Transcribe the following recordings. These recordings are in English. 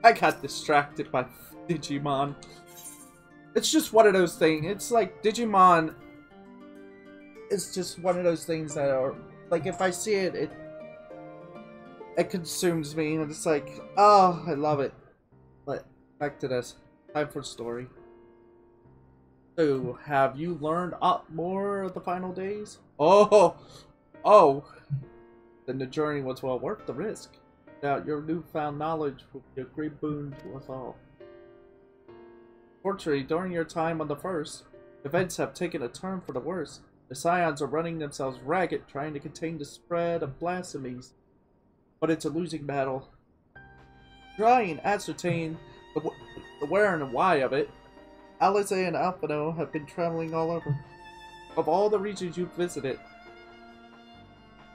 I got distracted by Digimon. It's just one of those things. It's like Digimon is just one of those things that are like, if I see it, it consumes me, and it's like, oh, I love it. But back to this. Time for story. So, have you learned up more of the final days? Oh, then the journey was well worth the risk. Now, your newfound knowledge will be a great boon to us all. Fortunately, during your time on the First, events have taken a turn for the worse. The Scions are running themselves ragged, trying to contain the spread of blasphemies. But it's a losing battle. Try and ascertain the where and why of it. Alice and Alphino have been traveling all over. Of all the regions you've visited,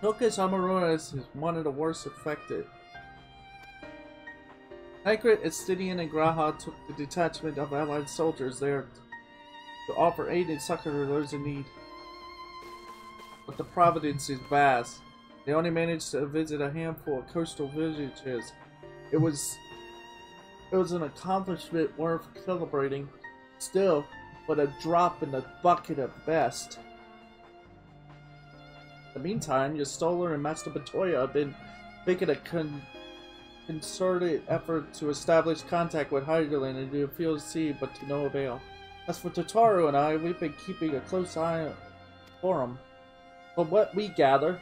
Tokus Amarones is one of the worst affected. Nigret, Estidian, and Graha took the detachment of allied soldiers there to offer aid and succor to those in need. But the province is vast. They only managed to visit a handful of coastal villages. It was an accomplishment worth celebrating. Still, but a drop in the bucket at best. In the meantime, your Stoller and Master Batoya have been making a concerted effort to establish contact with Heidelin and the Field Sea, but to no avail. As for Totaro and I, we've been keeping a close eye for them. From what we gather,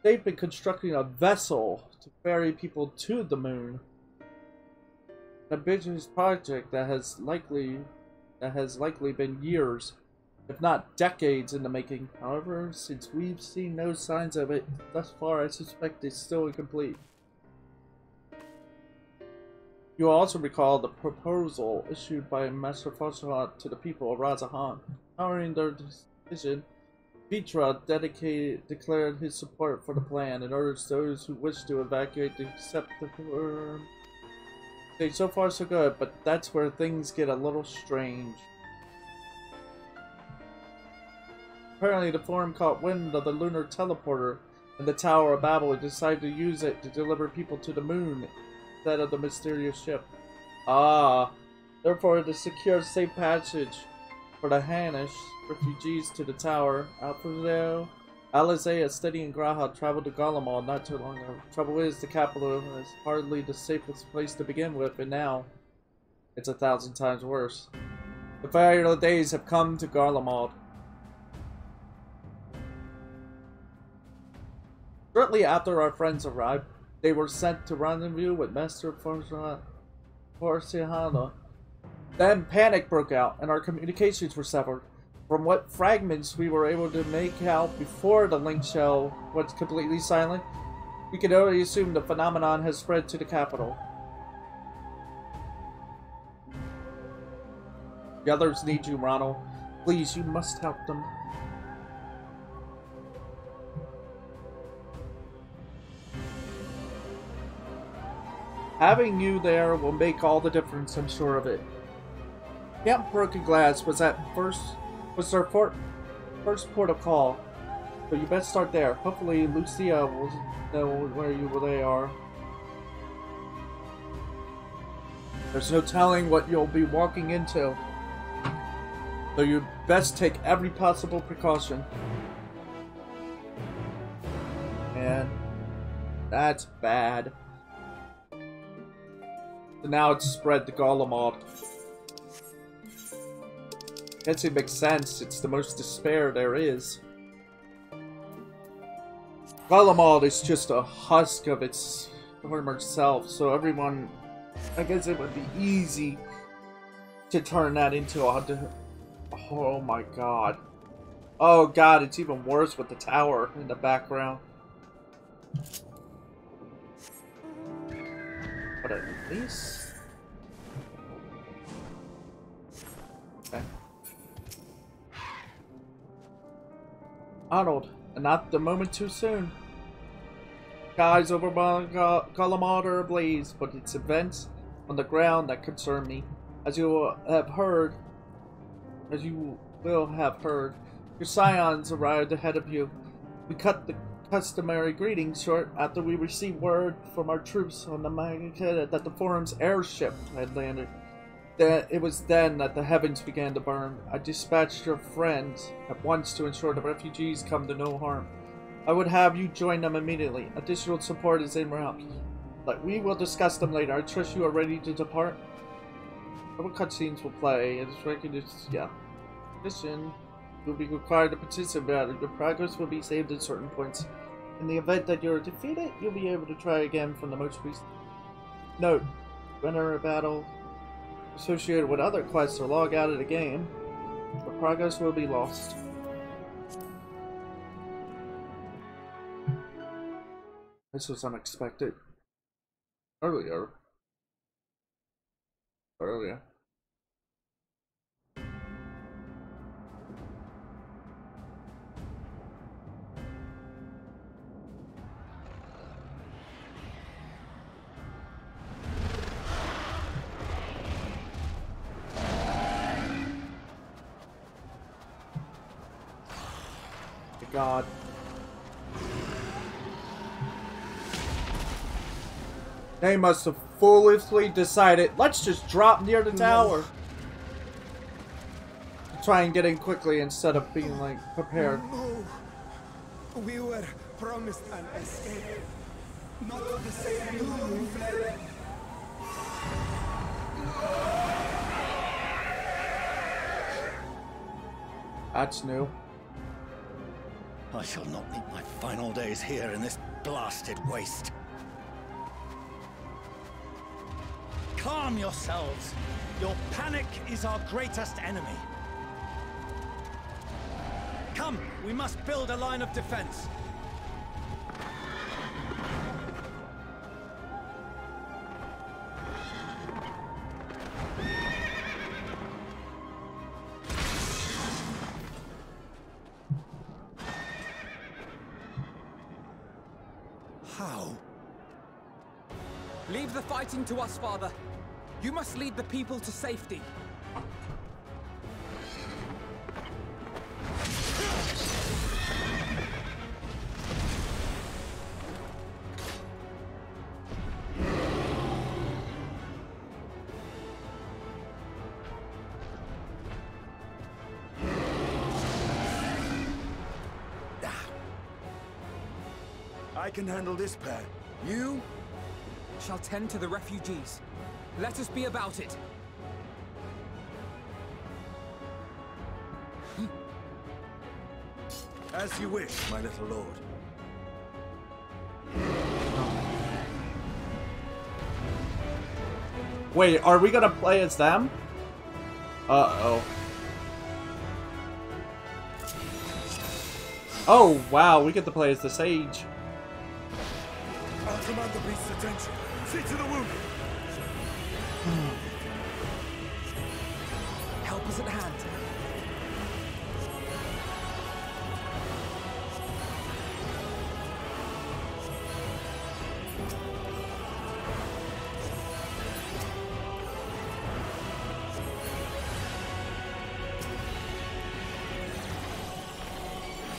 they've been constructing a vessel to ferry people to the moon. An ambitious project that has likely been years, if not decades in the making. However, since we've seen no signs of it thus far, I suspect it's still incomplete. You will also recall the proposal issued by Master Fossat to the people of Razahan. Honoring their decision, Vitra declared his support for the plan and urged those who wish to evacuate to accept the term. Okay, so far so good, but that's where things get a little strange. Apparently the Forum caught wind of the lunar teleporter in the Tower of Babel and decided to use it to deliver people to the moon instead of the mysterious ship. Ah, therefore to secure safe passage for the Hanish refugees to the tower, Alfredo, Alizé, Steady, and Graha traveled to Garlemald not too long ago. Trouble is, the capital is hardly the safest place to begin with, and now it's 1,000 times worse. The final days have come to Garlemald. Shortly after our friends arrived, they were sent to rendezvous with Master Forcihana. Then panic broke out, and our communications were severed. From what fragments we were able to make out before the link shell was completely silent, we can only assume the phenomenon has spread to the capital. The others need you, Ronald. Please, you must help them. Having you there will make all the difference, I'm sure of it. Camp Broken Glass was their first port of call, so you best start there. Hopefully Lucia will know where they are. There's no telling what you'll be walking into, so you best take every possible precaution. And that's bad. So now it's spread to Garlemald. Guess it makes sense. It's the most despair there is. Garlemald is just a husk of its former self, so everyone, I guess it would be easy to turn that into a... Oh my god. Oh god, it's even worse with the tower in the background. But at least... Okay. Arnold, and not the moment too soon. Skies over Garlemald are ablaze, but it's events on the ground that concern me. As you will have heard, your scions arrived ahead of you. We cut the customary greetings short after we received word from our troops on the Magicata that the Forum's airship had landed. It was then that the heavens began to burn. I dispatched your friends at once to ensure the refugees come to no harm. I would have you join them immediately. Additional support is en route. But we will discuss them later. I trust you are ready to depart. What cutscenes will play? It's recognized. Yeah. Mission. You will be required to participate. Your progress will be saved at certain points. In the event that you are defeated, you'll be able to try again from the most recent. Note: enter a battle associated with other quests or log out of the game, your progress will be lost. This was unexpected. Earlier. God. They must have foolishly decided, let's just drop near the tower. Try and get in quickly instead of being like prepared. No. We were promised an escape. Not the same we fled. That's new. I shall not meet my final days here in this blasted waste. Calm yourselves. Your panic is our greatest enemy. Come, we must build a line of defense. How? Leave the fighting to us, Father. You must lead the people to safety. I can handle this pair. You? Shall tend to the refugees. Let us be about it. As you wish, my little lord. Wait, are we gonna play as them? Uh-oh. Oh, wow, we get to play as the Sage. I'll command the beast's attention. See to the wounded. Help is at hand.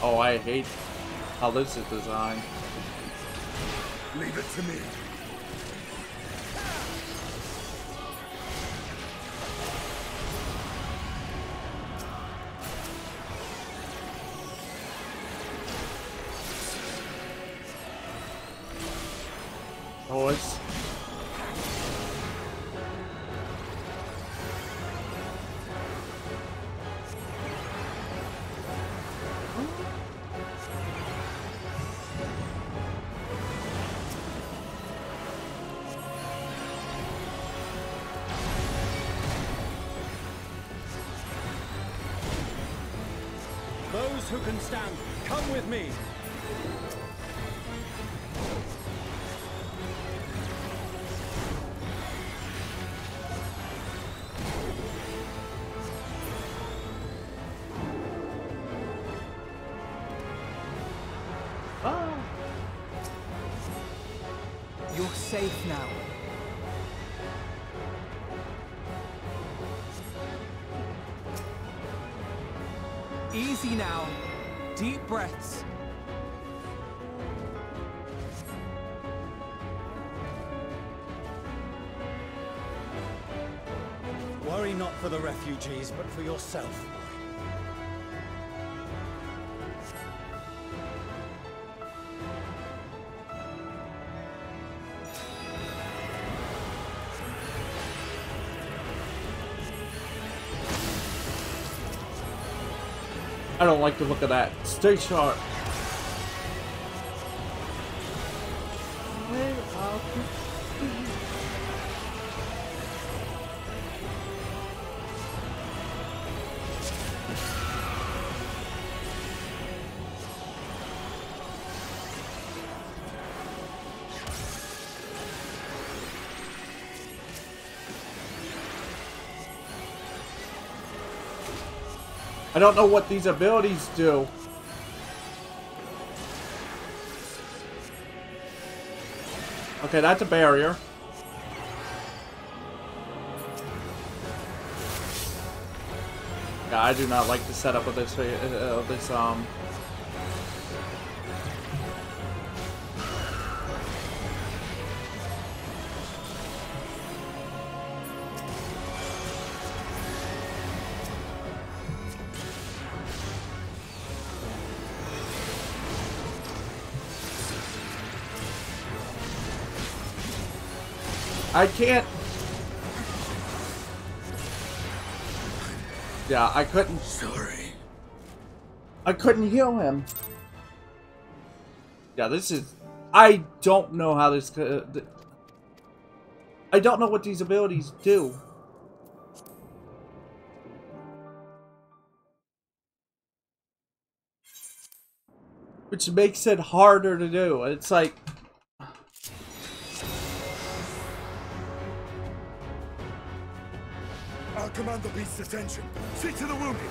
Oh, I hate how this is designed. Leave it to me. Oh, it's... Those who can stand, come with me. Ah. You're safe now. Easy now. Deep breaths. not for the refugees, but for yourself, boy. I don't like the look of that. Stay sharp. I don't know what these abilities do. Okay, that's a barrier. Yeah, I do not like the setup of this. I can't. Yeah, I couldn't. Sorry. I couldn't heal him. Yeah, this is. I don't know how this. I don't know what these abilities do. Which makes it harder to do. It's like. I'll command the beast's attention. See to the wounded.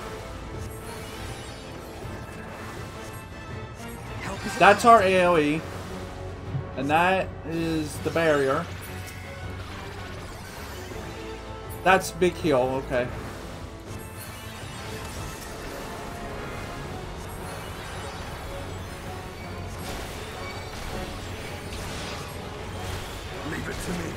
That's our AoE. And that is the barrier. That's big heal, okay. Leave it to me.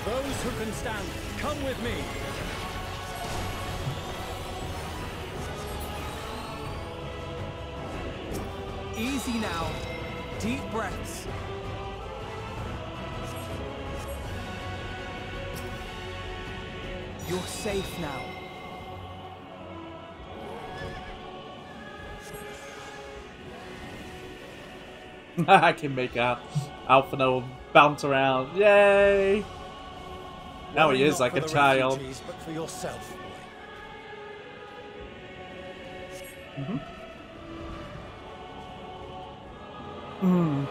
Those who can stand, come with me. Easy now. Deep breaths. You're safe now. I can make out Alphino bounce around. Yay! Now he is like a child. But for yourself, boy. Mm-hmm. Hmm.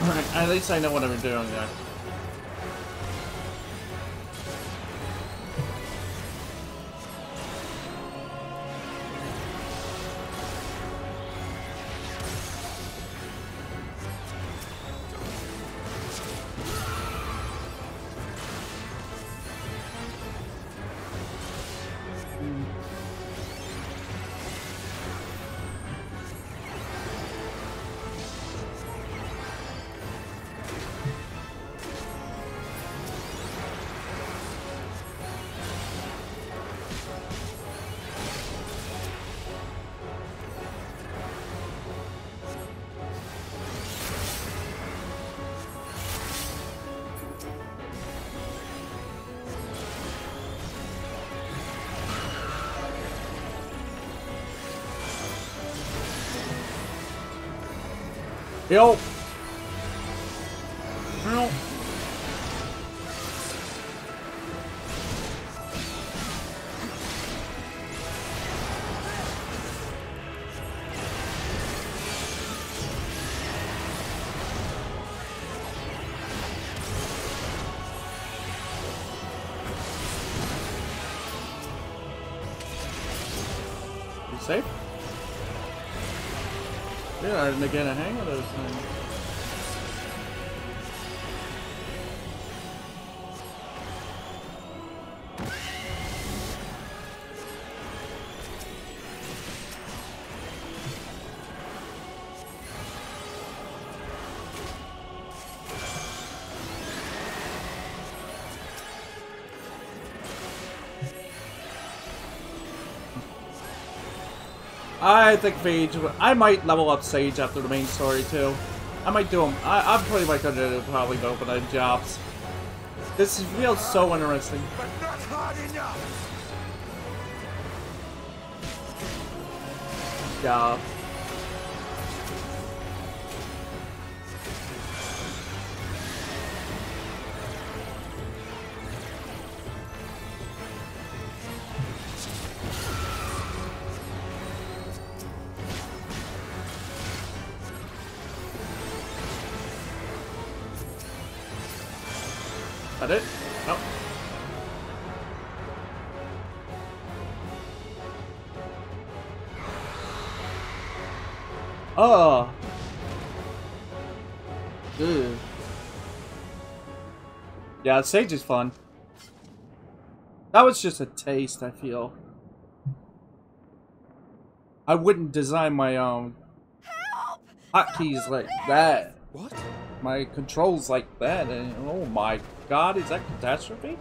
Alright, at least I know what I'm doing there. Help! Help! Safe? Yeah, I'm starting to get a hang of those things. I think Phage, I might level up Sage after the main story too. I might do them. I'm pretty much gonna probably go for the jobs. This feels so interesting. But not hard enough. Yeah. That it? Nope. Oh. Ew. Yeah, Sage is fun. That was just a taste, I feel. I wouldn't design my hotkeys like that. What? My controls like that, and oh my god, is that catastrophe?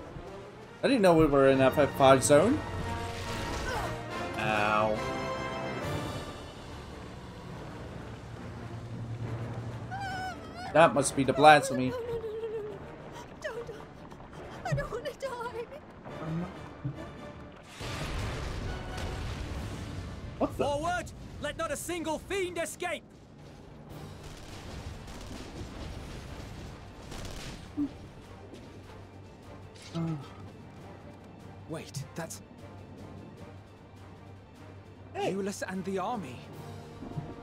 I didn't know we were in FF5 zone. Ow. That must be the blasphemy. No. Don't. I don't want to die. What the? Forward! Let not a single fiend escape! Wait, that's... Hey. Euless and the army.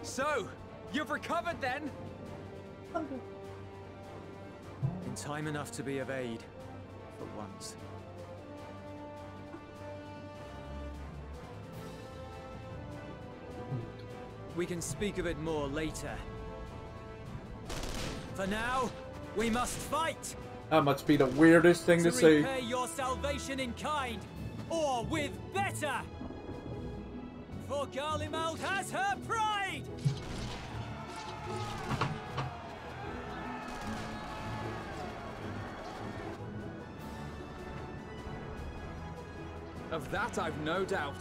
So, you've recovered then? In time enough to be of aid. For once. We can speak of it more later. For now, we must fight! That must be the weirdest thing to say. Repay your salvation in kind, or with better! For Garlemald has her pride! Of that I've no doubt.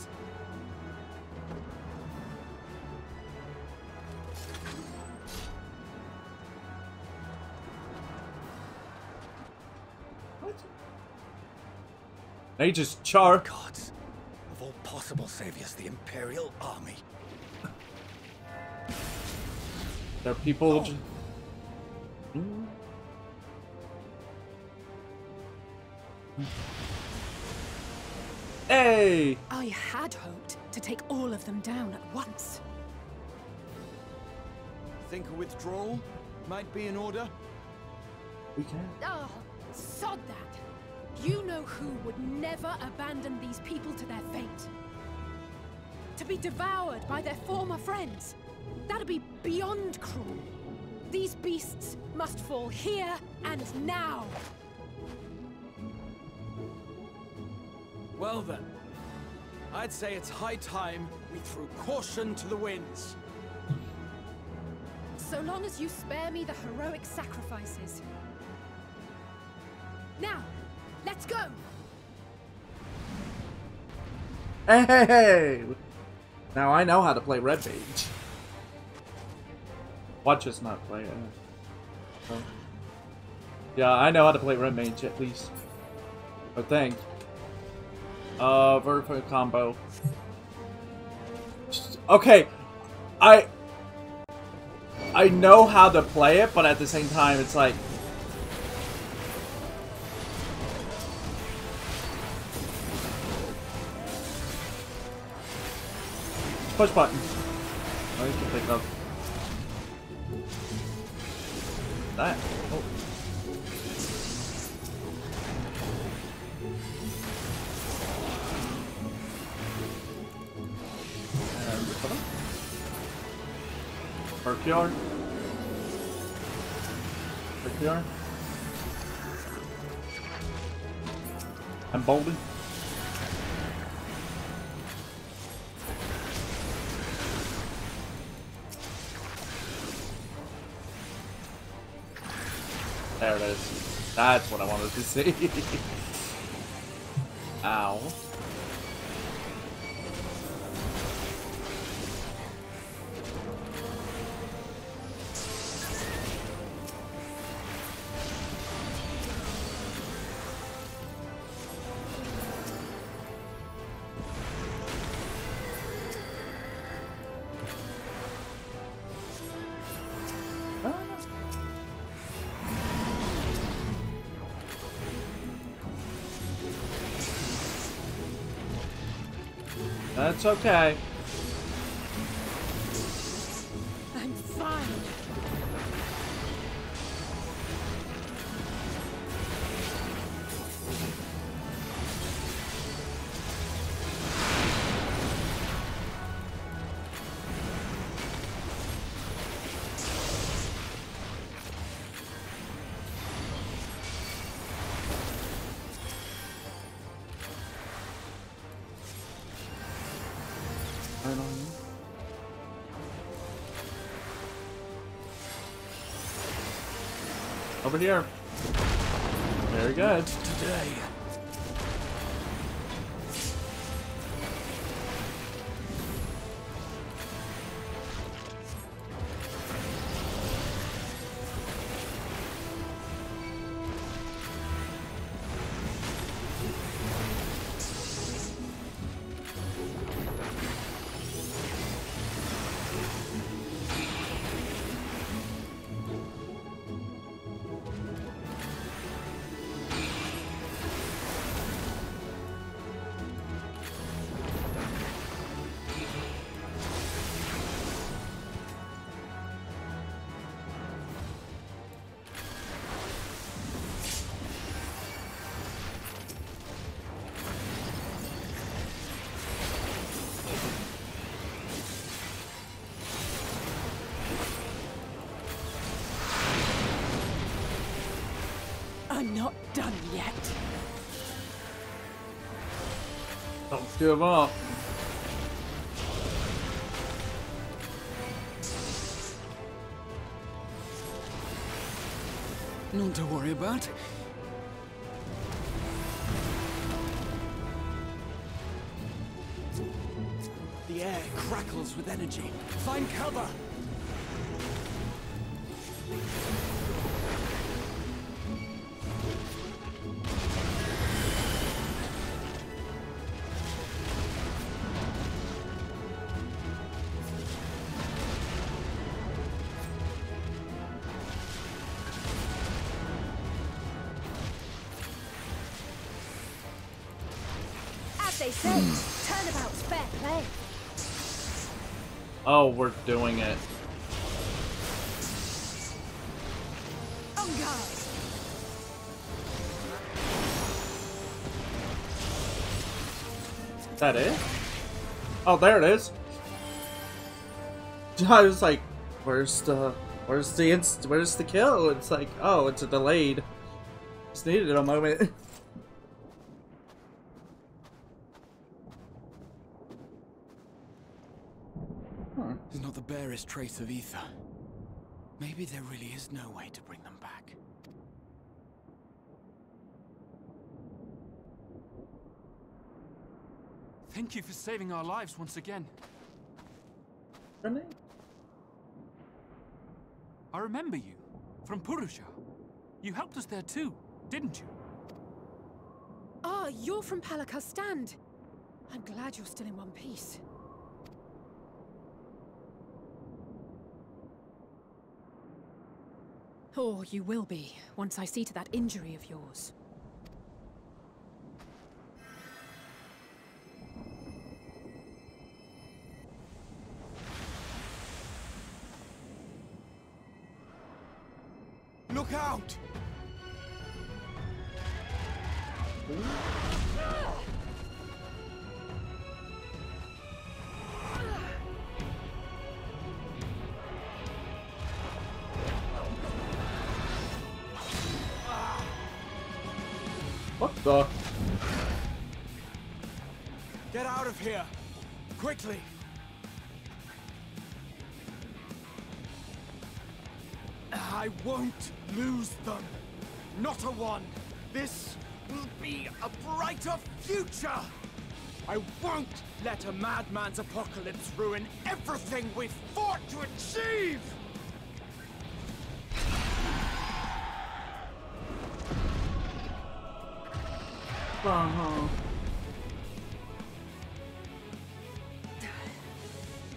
They just char. Gods, of all possible saviors, the Imperial Army. There are people. Hey! I had hoped to take all of them down at once. Think a withdrawal might be in order? We can. Oh, sod that. You know who would never abandon these people to their fate. To be devoured by their former friends. That'd be beyond cruel. These beasts must fall here and now. Well then, I'd say it's high time we threw caution to the winds. So long as you spare me the heroic sacrifices. Now, let's go! Hey! Now I know how to play Red Mage. Watch us not play it. So. Yeah, I know how to play Red Mage at least. I think. Vertical combo. Okay, I know how to play it, but at the same time, it's like push button. Oh, you can pick it up. That. Oh. Mercure. Mercure. I'm bolden. There it is. That's what I wanted to see. Ow. That's okay. I'm fine. Over here. Very good. Today. I'm not done yet. Don't give up. None to worry about. The air crackles with energy. Find cover! They say, turnabout's fair play. Oh, we're doing it. On guard. Is that it? Oh, there it is. I was like, where's the kill? It's like, oh, it's a delayed. Just needed a moment. There's not the barest trace of ether. Maybe there really is no way to bring them back. Thank you for saving our lives once again. Really? I remember you. From Purusha. You helped us there too, didn't you? Ah, you're from Palaka's stand. I'm glad you're still in one piece. Or you will be, once I see to that injury of yours. Look out! the... Get out of here! Quickly! I won't lose them. Not a one. This will be a brighter future. I won't let a madman's apocalypse ruin everything we've fought to achieve!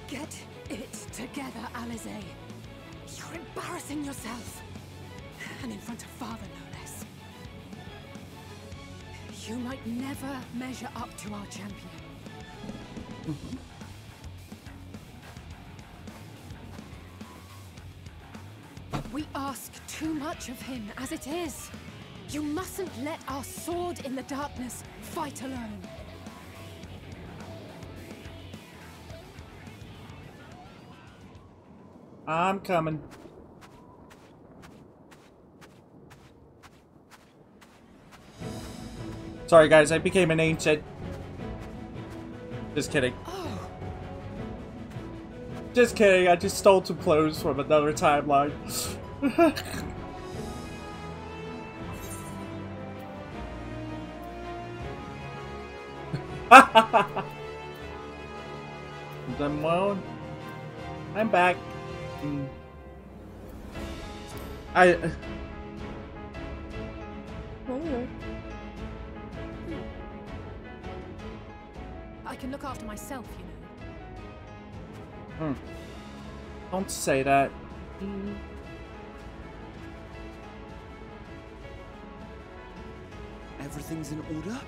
Get it together, Alizé. You're embarrassing yourself. And in front of Father, no less. You might never measure up to our champion. We ask too much of him as it is. You mustn't let our sword in the darkness fight alone. I'm coming. Sorry guys, I became an ancient. Just kidding. Oh. Just kidding, I just stole some clothes from another timeline. Then well, I'm back. I can look after myself, you know. Don't say that. Everything's in order,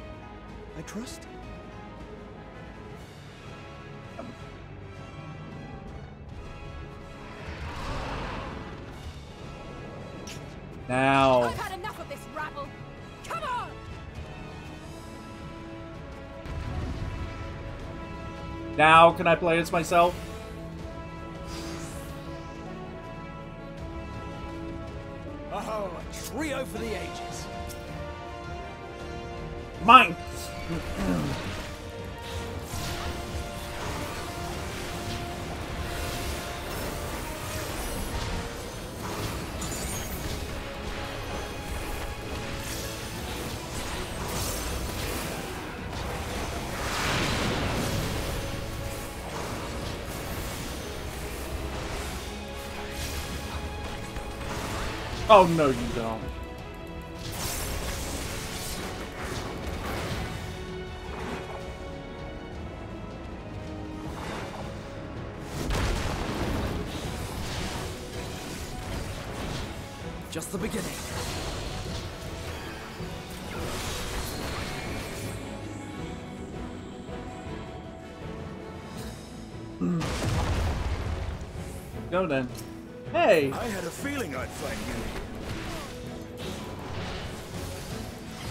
I trust? Now. I've had enough of this rabble. Come on! Now can I play as myself? Oh, a trio for the ages. Mine! Oh no, you don't. Just the beginning. Go then. Hey! I had a feeling I'd find you here.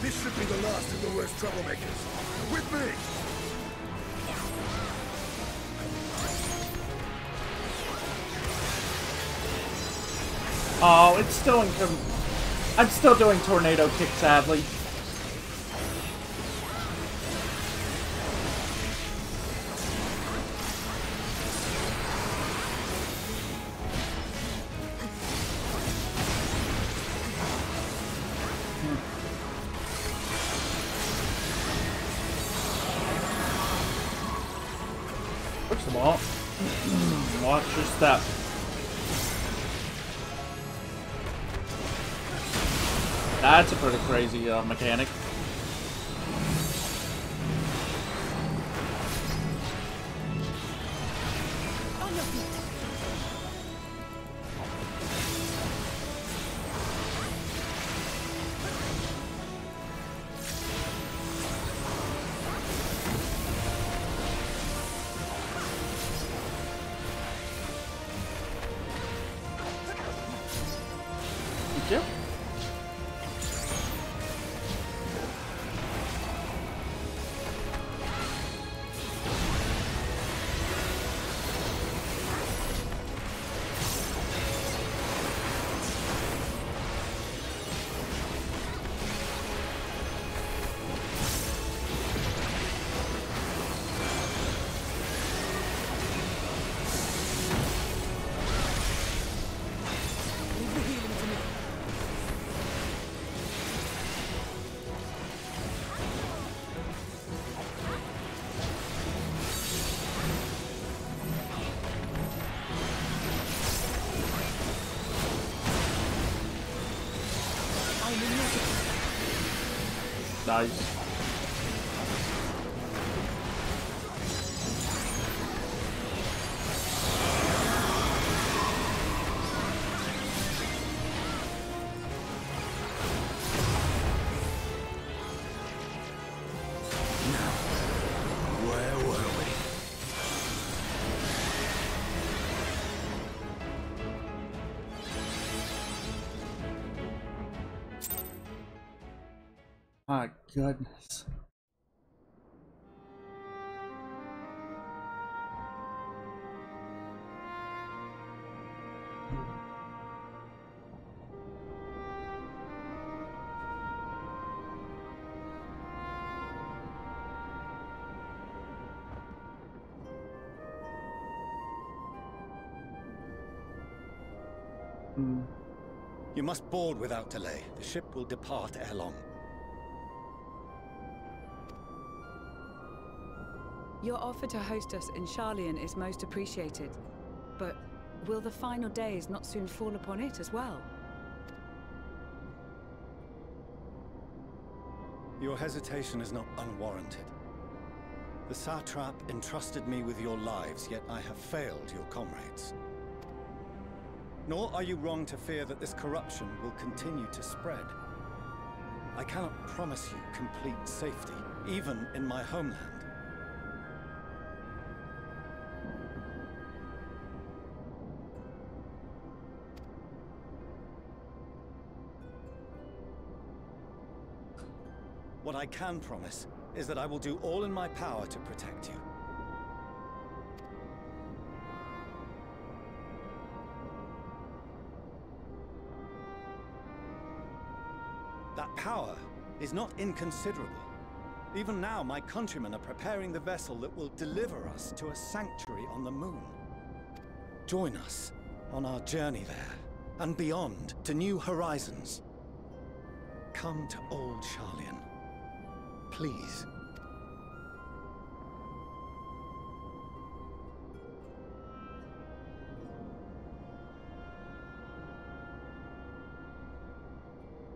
This should be the last of the worst troublemakers. With me! Oh, it's still I'm still doing tornado kick, sadly. First of all, watch your step. That's a pretty crazy mechanic. On your feet. Thank you. dice. My goodness. You must board without delay. The ship will depart ere long. Your offer to host us in Charlian is most appreciated. But will the final days not soon fall upon it as well? Your hesitation is not unwarranted. The satrap entrusted me with your lives, yet I have failed your comrades. Nor are you wrong to fear that this corruption will continue to spread. I cannot promise you complete safety, even in my homeland. What I can promise is that I will do all in my power to protect you. That power is not inconsiderable. Even now, my countrymen are preparing the vessel that will deliver us to a sanctuary on the moon. Join us on our journey there, and beyond, to new horizons. Come to old Charlian. Please.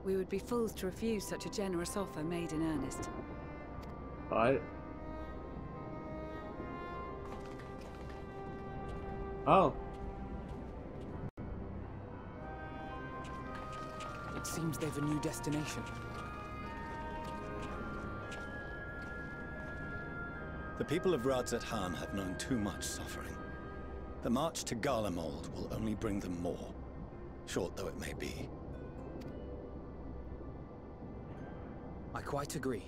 We would be fools to refuse such a generous offer made in earnest. Right. Oh. It seems they've a new destination. The people of Radzat-Han have known too much suffering. The march to Garlemald will only bring them more, short though it may be. I quite agree.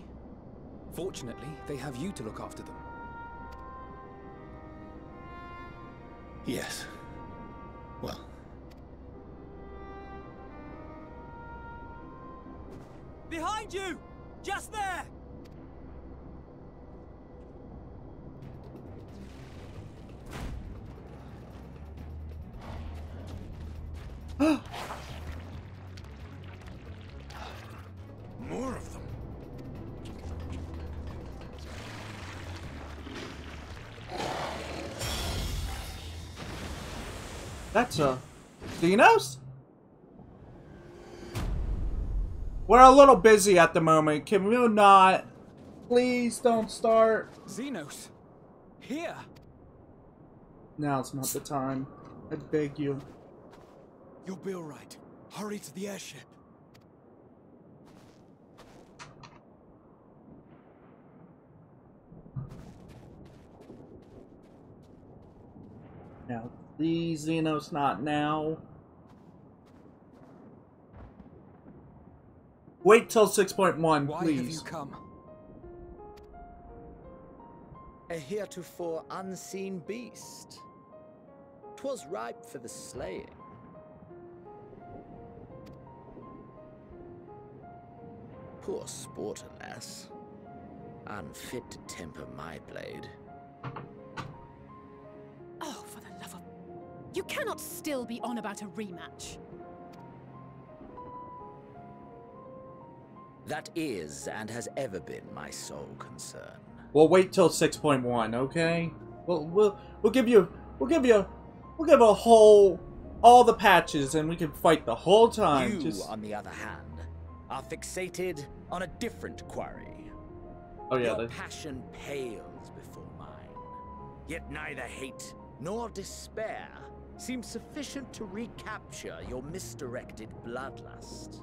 Fortunately, they have you to look after them. Yes. Well. Behind you! Just there! More of them. That's a Xenos? We're a little busy at the moment. Can we not? Please don't start. Xenos! Here! Now's not the time. I beg you. You'll be all right. Hurry to the airship. Now, please, Xenos, not now. Wait till 6.1, Why please. have you come? A heretofore unseen beast. 'Twas ripe for the slaying. Poor sport, alas. Unfit to temper my blade. Oh, for the love of... You cannot still be on about a rematch. That is, and has ever been, my sole concern. We'll wait till 6.1, okay? We'll give you a whole all the patches and we can fight the whole time. You, on the other hand, are fixated on a different quarry. Oh yeah, Your passion pales before mine. Yet neither hate nor despair seems sufficient to recapture your misdirected bloodlust.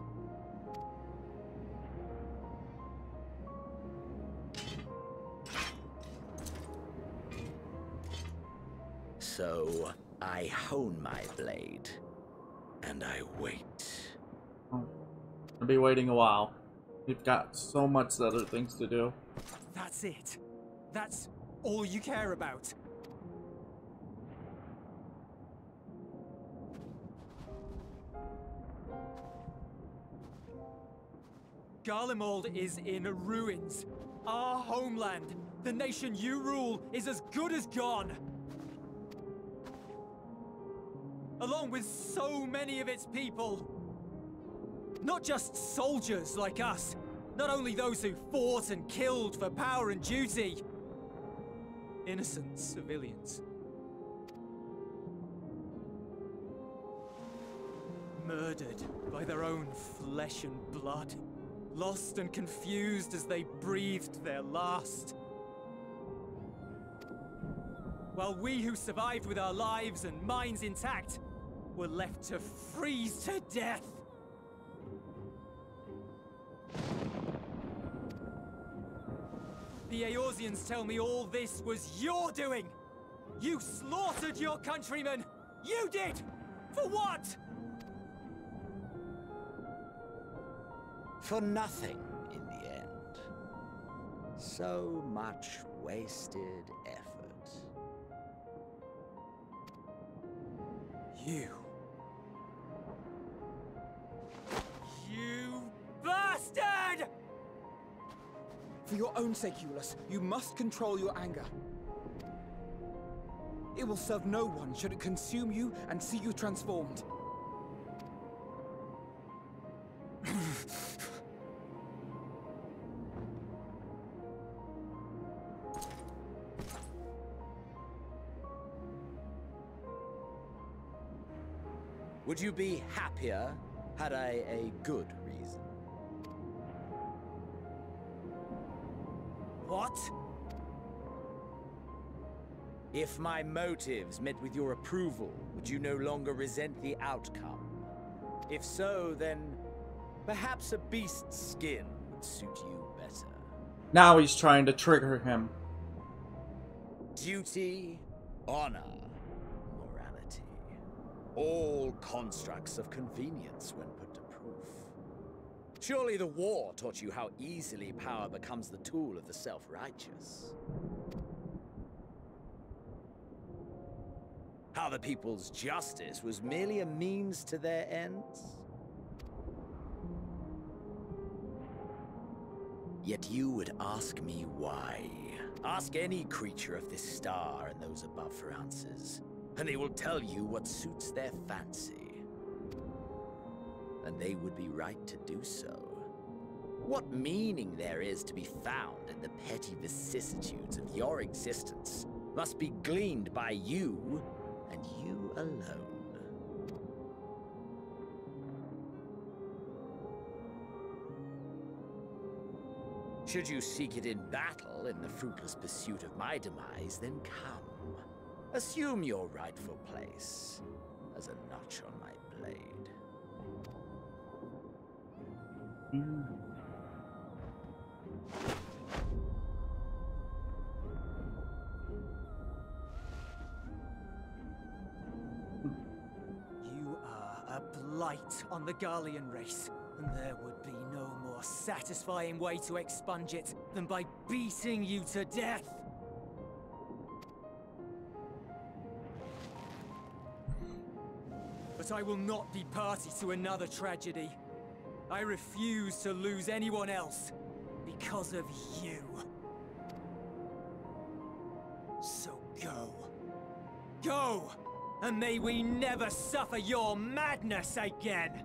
So I hone my blade, and I wait. I'll be waiting a while. We've got so much other things to do. That's it. That's all you care about. Garlemald is in ruins. Our homeland, the nation you rule, is as good as gone. Along with so many of its people. Not just soldiers like us. Not only those who fought and killed for power and duty. Innocent civilians. Murdered by their own flesh and blood. Lost and confused as they breathed their last. While we who survived with our lives and minds intact were left to freeze to death. The Eorzeans tell me all this was your doing! You slaughtered your countrymen! You did! For what? For nothing in the end. So much wasted effort. You bastard! For your own sake, Euless, you must control your anger. It will serve no one should it consume you and see you transformed. Would you be happier had I a good reason? What? If my motives met with your approval, would you no longer resent the outcome? If so, then perhaps a beast's skin would suit you better. Now he's trying to trigger him. Duty, honor, morality. All constructs of convenience when put to proof. Surely the war taught you how easily power becomes the tool of the self-righteous. How the people's justice was merely a means to their ends. Yet you would ask me why. Ask any creature of this star and those above for answers, and they will tell you what suits their fancy. And they would be right to do so. What meaning there is to be found in the petty vicissitudes of your existence must be gleaned by you, and you alone. Should you seek it in battle in the fruitless pursuit of my demise, then come. Assume your rightful place as a notch on my blade. You are a blight on the Garlean race, and there would be no more satisfying way to expunge it than by beating you to death. But I will not be party to another tragedy. I refuse to lose anyone else because of you. So go. Go! And may we never suffer your madness again!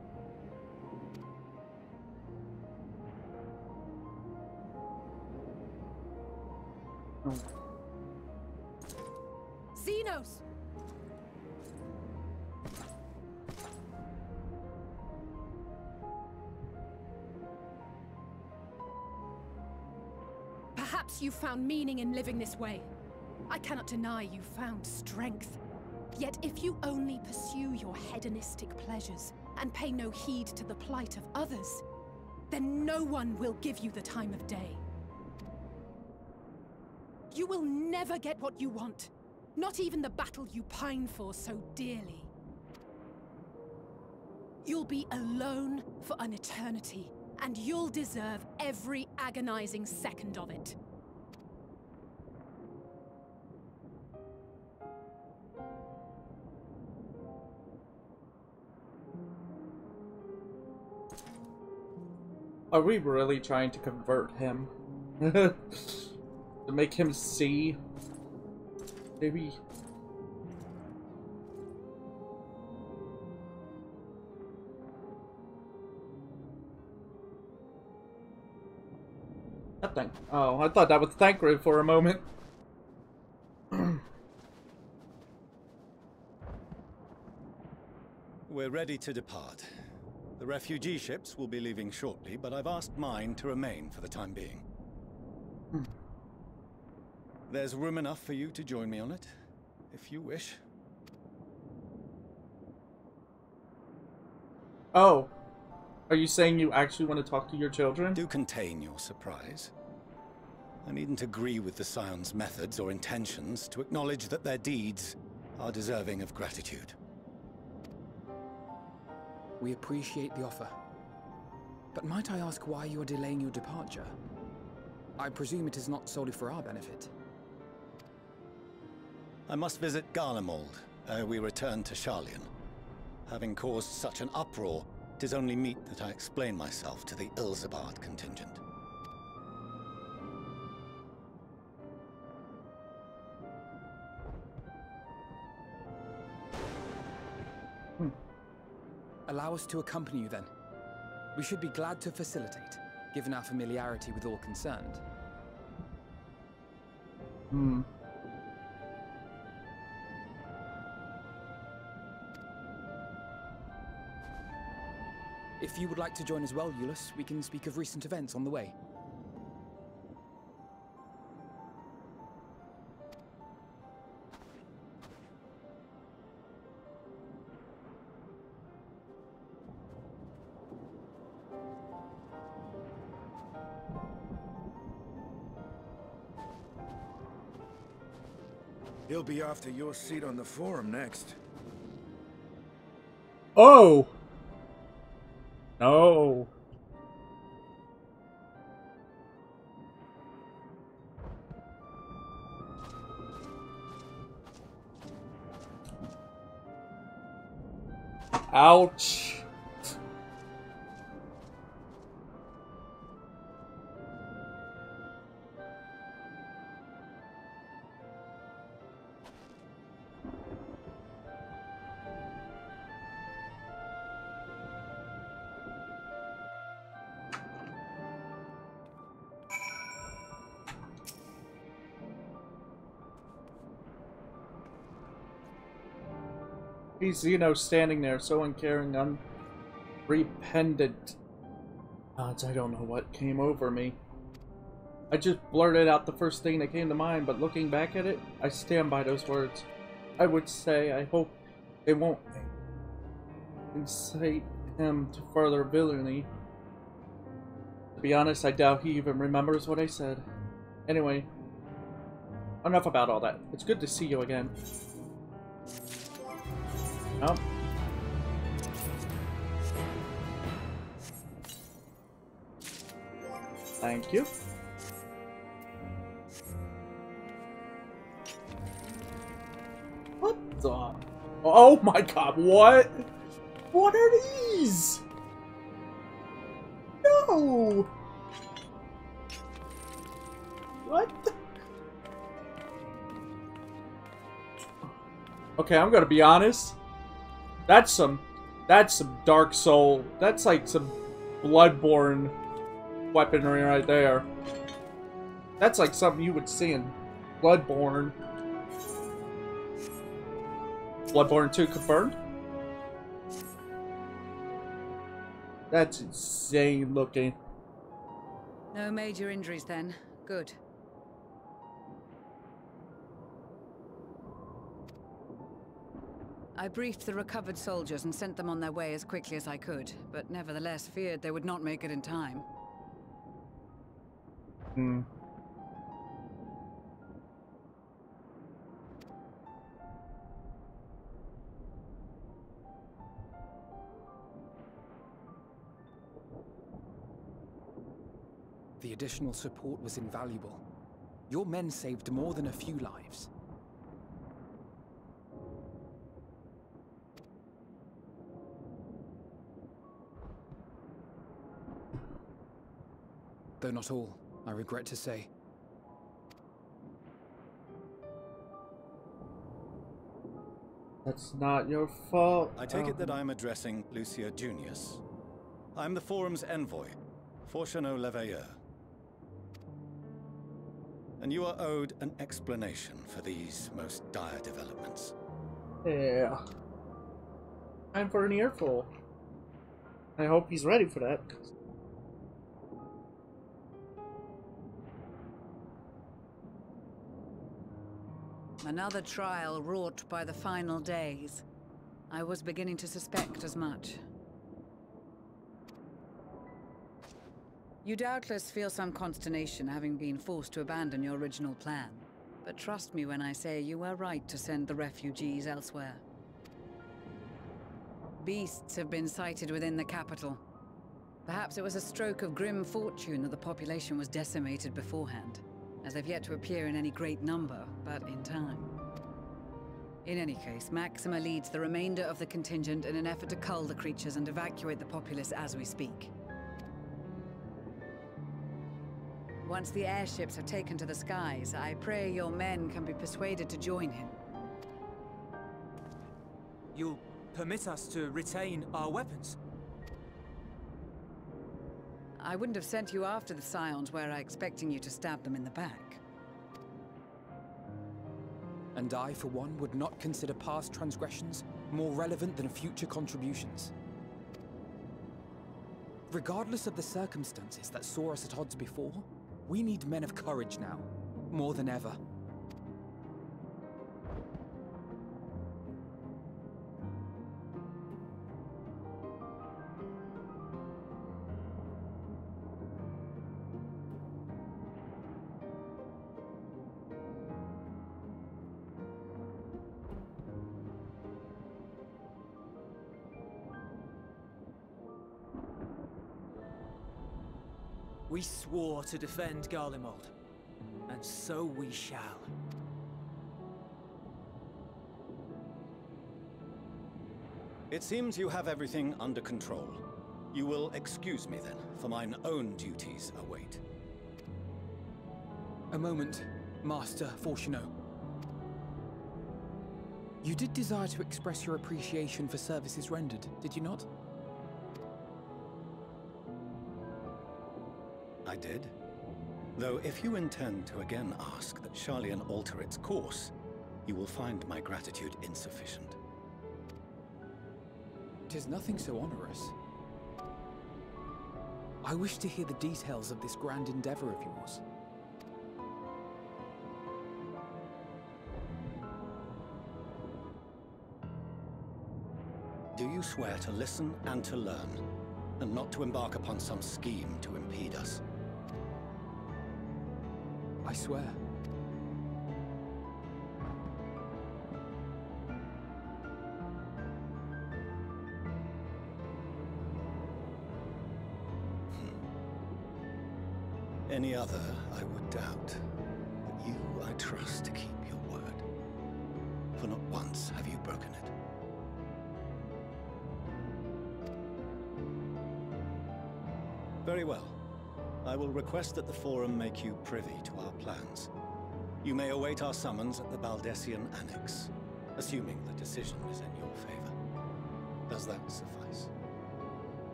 Xenos! Perhaps you found meaning in living this way. I cannot deny you found strength. Yet if you only pursue your hedonistic pleasures and pay no heed to the plight of others, then no one will give you the time of day. You will never get what you want, not even the battle you pine for so dearly. You'll be alone for an eternity, and you'll deserve every agonizing second of it. Are we really trying to convert him? To make him see? Maybe... That thing. Oh, I thought that was Thancred for a moment. We're ready to depart. The refugee ships will be leaving shortly, but I've asked mine to remain for the time being. There's room enough for you to join me on it, if you wish. Oh. Are you saying you actually want to talk to your children? Do contain your surprise. I needn't agree with the Scion's methods or intentions to acknowledge that their deeds are deserving of gratitude. We appreciate the offer. But might I ask why you are delaying your departure? I presume it is not solely for our benefit. I must visit Garlemald ere we return to Sharlayan. Having caused such an uproar, it is only meet that I explain myself to the Ilzabard contingent. Allow us to accompany you then. We should be glad to facilitate, given our familiarity with all concerned. If you would like to join as well, Eulus, we can speak of recent events on the way. He'll be after your seat on the forum next. Oh! No. Ouch. He's, standing there, so uncaring, unrepentant. I don't know what came over me. I just blurted out the first thing that came to mind, but looking back at it, I stand by those words. I would say I hope they won't incite him to further villainy. To be honest, I doubt he even remembers what I said. Anyway, enough about all that. It's good to see you again. Oh. Thank you. What the? Oh my god, what? What are these? No! What the? Okay, I'm gonna be honest. That's some Dark Soul. That's like some Bloodborne weaponry right there. That's like something you would see in Bloodborne. Bloodborne 2 confirmed? That's insane looking. No major injuries then. Good. I briefed the recovered soldiers and sent them on their way as quickly as I could, but nevertheless feared they would not make it in time. The additional support was invaluable. Your men saved more than a few lives. Though not all, I regret to say. That's not your fault. I take it that I'm addressing Lucia Junius. I'm the Forum's envoy, Fortuno Leveilleur. And you are owed an explanation for these most dire developments. Yeah. Time for an earful. I hope he's ready for that. Another trial wrought by the final days. I was beginning to suspect as much. You doubtless feel some consternation having been forced to abandon your original plan. But trust me when I say you were right to send the refugees elsewhere. Beasts have been sighted within the capital. Perhaps it was a stroke of grim fortune that the population was decimated beforehand, as they've yet to appear in any great number, but in time. In any case, Maxima leads the remainder of the contingent in an effort to cull the creatures and evacuate the populace as we speak. Once the airships are taken to the skies, I pray your men can be persuaded to join him. You'll permit us to retain our weapons? I wouldn't have sent you after the Scions were I expecting you to stab them in the back. And I, for one, would not consider past transgressions more relevant than future contributions. Regardless of the circumstances that saw us at odds before, we need men of courage now, more than ever. We swore to defend Garlemald, and so we shall. It seems you have everything under control. You will excuse me then, for mine own duties await. A moment, Master Fortuno. You did desire to express your appreciation for services rendered, did you not? I did. Though if you intend to again ask that Charlian alter its course, you will find my gratitude insufficient. 'Tis nothing so onerous. I wish to hear the details of this grand endeavor of yours. Do you swear to listen and to learn, and not to embark upon some scheme to impede us? I swear. Any other, I would doubt. But you, I trust to keep your word. For not once have you broken it. Very well. I will request that the Forum make you privy to our plans. You may await our summons at the Baldessian Annex, assuming the decision is in your favor. Does that suffice?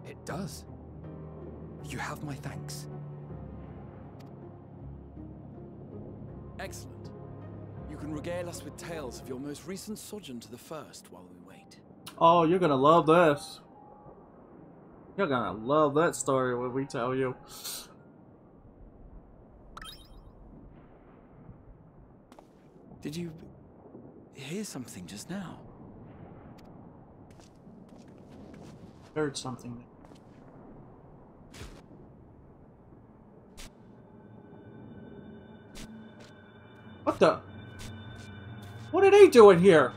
It does. You have my thanks. Excellent. You can can regale us with tales of your most recent sojourn to the First while we wait. Oh, you're gonna love this. You're gonna love that story when we tell you. Did you hear something just now? Heard something. What the? What are they doing here?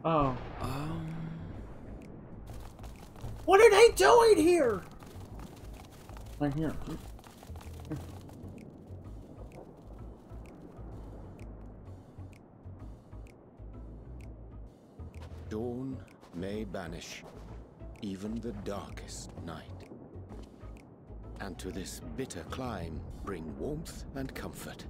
Oh. What are they doing here? Right here. Dawn may banish even the darkest night, and to this bitter clime bring warmth and comfort.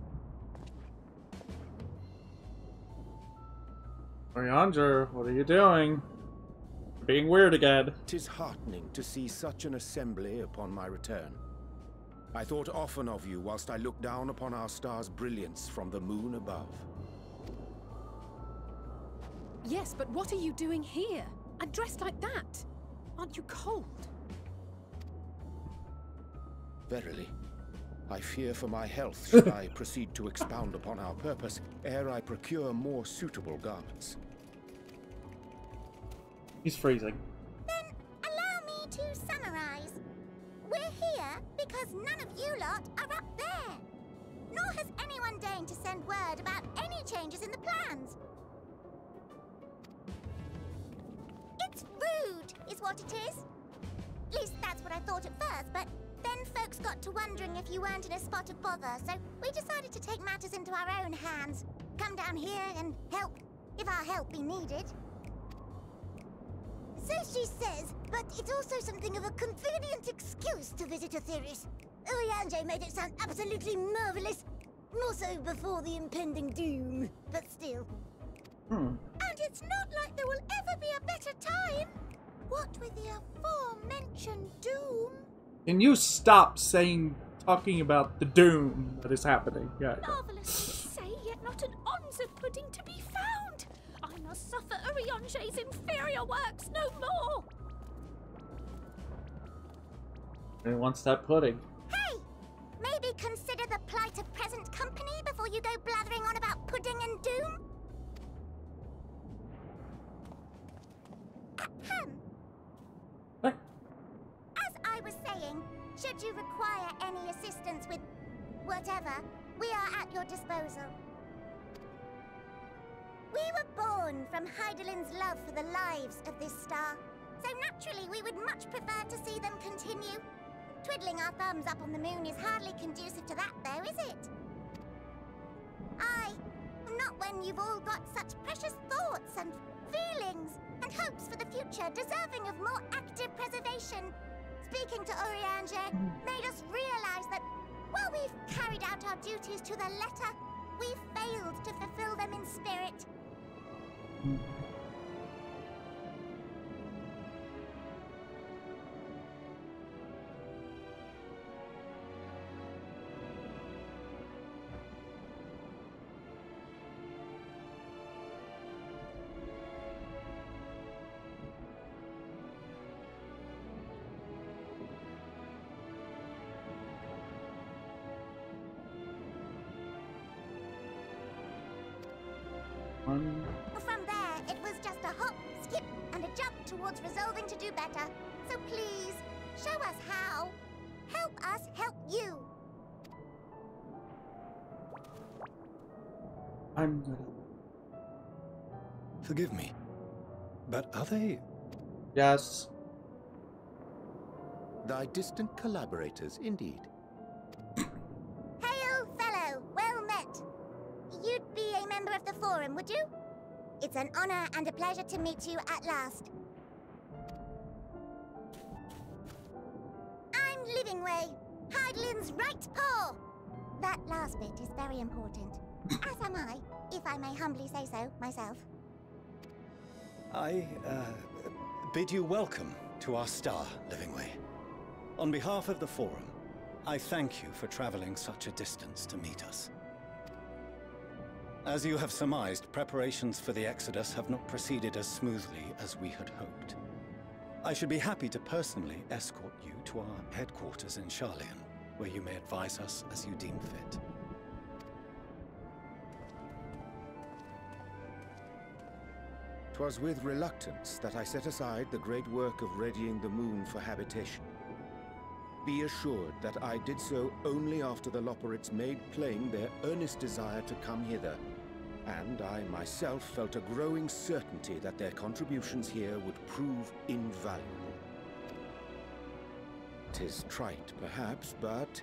Oriander, what are you doing? Being weird again. 'Tis heartening to see such an assembly upon my return. I thought often of you whilst I looked down upon our star's brilliance from the moon above. Yes, but what are you doing here? And dressed like that? Aren't you cold? Verily, I fear for my health should I proceed to expound upon our purpose ere I procure more suitable garments. He's freezing. Then allow me to summarize. We're here because none of you lot are up there. Nor has anyone deigned to send word about any changes in the plans. It's rude, is what it is. At least that's what I thought at first, but then folks got to wondering if you weren't in a spot of bother, so we decided to take matters into our own hands. Come down here and help, if our help be needed. So she says, but it's also something of a convenient excuse to visit Etheris. Oriander made it sound absolutely marvelous. More so before the impending doom, but still. And it's not like there will ever be a better time. What with the aforementioned doom? Can you stop talking about the doom that is happening? Yeah. Marvelous to say, yet not an ounce of pudding to be found. I must suffer Oriander's inferior works no more. He wants that pudding. Hey! Maybe consider the plight of present company before you go blathering on about pudding and doom? Ahem. As I was saying, should you require any assistance with whatever, we are at your disposal. We were born from Hydaelyn's love for the lives of this star, so naturally we would much prefer to see them continue. Twiddling our thumbs up on the moon is hardly conducive to that, though, is it? Aye, not when you've all got such precious thoughts and feelings and hopes for the future deserving of more active preservation. Speaking to Oriander made us realize that while we've carried out our duties to the letter, we've failed to fulfill them in spirit. From there, it was just a hop, skip, and a jump towards resolving to do better. So please, show us how. Help us help you. I'm gonna... Forgive me, but are they... Yes. Thy distant collaborators, indeed. Hail, fellow, well met. You'd be forum, would you? It's an honor and a pleasure to meet you at last. I'm Livingway, Hydaelyn's right paw. That last bit is very important. As am I, if I may humbly say so myself. I bid you welcome to our star, Livingway. On behalf of the Forum, I thank you for traveling such a distance to meet us. As you have surmised, preparations for the Exodus have not proceeded as smoothly as we had hoped. I should be happy to personally escort you to our headquarters in Sharlayan, where you may advise us as you deem fit. 'Twas with reluctance that I set aside the great work of readying the moon for habitation. Be assured that I did so only after the Loperids made plain their earnest desire to come hither, and I myself felt a growing certainty that their contributions here would prove invaluable. 'Tis trite, perhaps, but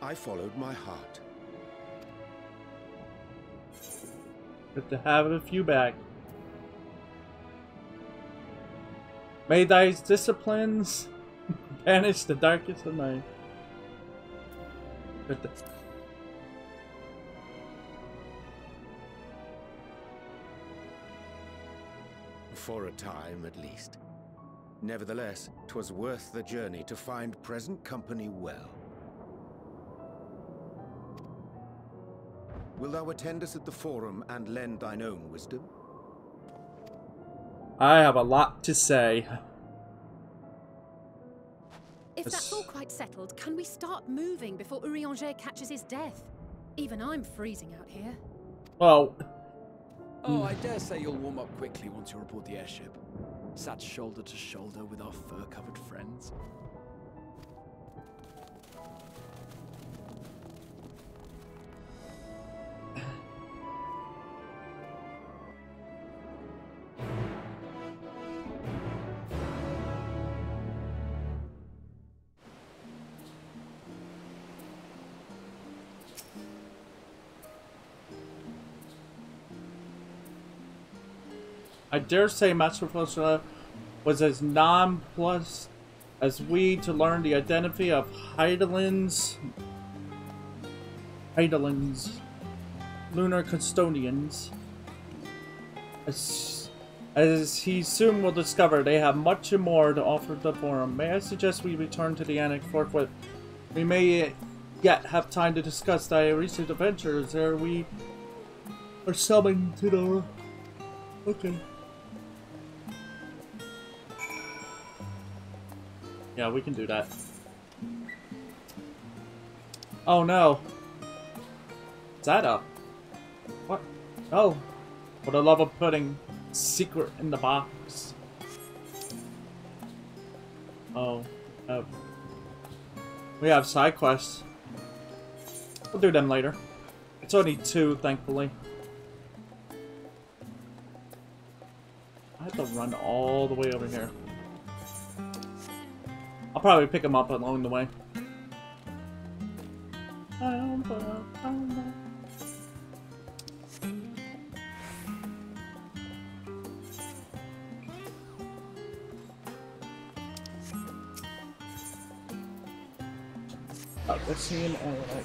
I followed my heart. Good to have a few back. May thy disciplines banish the darkest of night. Good to... For a time, at least. Nevertheless, 'twas worth the journey to find present company well. Wilt thou attend us at the Forum and lend thine own wisdom? I have a lot to say. If that's all quite settled, can we start moving before Urianger catches his death? Even I'm freezing out here. Well... Oh, I dare say you'll warm up quickly once you're aboard the airship. Sat shoulder to shoulder with our fur-covered friends. I dare say Master Flosa was as nonplussed as we to learn the identity of Hydaelyn's lunar custodians. As he soon will discover, they have much more to offer the Forum. May I suggest we return to the Enix forthwith? We may yet have time to discuss thy recent adventures ere we are summoned to the... Okay. Yeah, we can do that. Oh no. Is that up? What? Oh. For the love of pudding. Secret in the box. Oh. We have side quests. We'll do them later. It's only 2, thankfully. I have to run all the way over here. I'll probably pick him up along the way. Oh, let's see him. Alright.